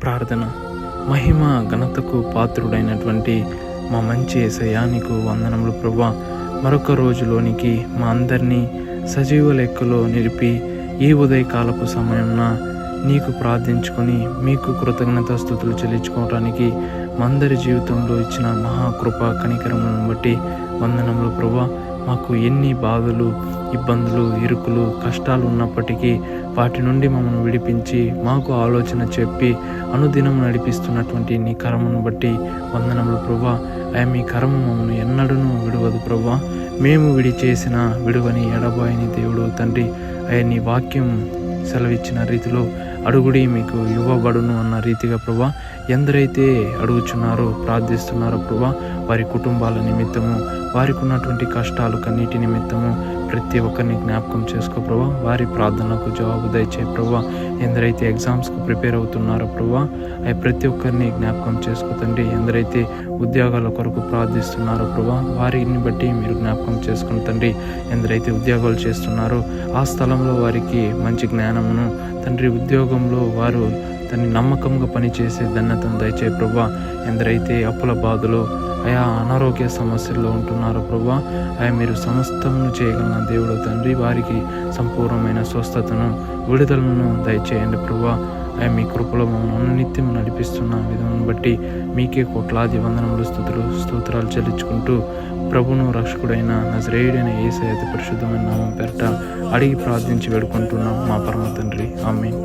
ప్రార్థన. మహిమ ఘనతకు పాత్రుడైనటువంటి మా మంచి యేసయ్యా, నీకు వందనములు ప్రభువా. మరొక రోజులోనికి మా అందరినీ సజీవ లెక్కలో నిలిపి ఈ ఉదయకాలపు సమయంన నీకు ప్రార్థించుకొని మీకు కృతజ్ఞతాస్తుతులు చెల్లించుకోవడానికి మా అందరి జీవితంలో ఇచ్చిన మహాకృప కనికరములను బట్టి వందనములు ప్రభువా. మాకు ఎన్ని బాధలు, ఇబ్బందులు, ఇరుకులు, కష్టాలు ఉన్నప్పటికీ వాటి నుండి మమ్మల్ని విడిపించి మాకు ఆలోచన చెప్పి అనుదినం నడిపిస్తున్నటువంటి నీ కరమును బట్టి వందనములు ప్రభువా. మీ కరము మమ్మల్ని ఎన్నడూనూ విడువదు ప్రభువా. మేము చేసిన విడువని ఎడబాయని దేవుడు తండ్రి. నీ వాక్యం సెలవిచ్చిన రీతిలో అడుగుడి మీకు ఇవ్వబడును అన్న రీతిగా ప్రభువా, ఎందరైతే అడుగుచున్నారో ప్రార్థిస్తున్నారో ప్రభువా, వారి కుటుంబాల నిమిత్తము, వారికి ఉన్నటువంటి కష్టాలు కన్నీటి నిమిత్తము ప్రతి ఒక్కరిని జ్ఞాపకం చేసుకో ప్రభువా. వారి ప్రార్థనకు జవాబు దయచే ప్రభువా. ఎందరైతే ఎగ్జామ్స్కు ప్రిపేర్ అవుతున్నారో ప్రభువా, ప్రతి ఒక్కరిని జ్ఞాపకం చేసుకో తండ్రి. ఎందరైతే ఉద్యోగాల కొరకు ప్రార్థిస్తున్నారో ప్రభువా, వారిని బట్టి మీరు జ్ఞాపకం చేసుకుని తండ్రి. ఎందరైతే ఉద్యోగాలు చేస్తున్నారో ఆ స్థలంలో వారికి మంచి జ్ఞానమును తండ్రి, ఉద్యోగంలో వారు తన నమ్మకంగా పనిచేసే ధన్యతను దయచే ప్రభువా. ఎందరైతే అప్పుల బాధలు, అనారోగ్య సమస్యల్లో ఉంటున్నారో ప్రభువా, మీరు సమస్తమును చేయగలిగిన దేవుడు తండ్రి. వారికి సంపూర్ణమైన స్వస్థతను, విడుదలను దయచేయండి ప్రభువా. మీ కృపలో మమ్మల్ని నిత్యం నడిపిస్తున్న విధానం బట్టి మీకే కోట్లాది వందనములు, స్తోత్రాలు చెల్లించుకుంటూ ప్రభును రక్షకుడైన నజరేయుడైన యేసయ్య అతి పరిశుద్ధమైన నామం పేరట అడిగి ప్రార్థించి వేడుకుంటున్నాం మా పరమ తండ్రి. ఆమేన్.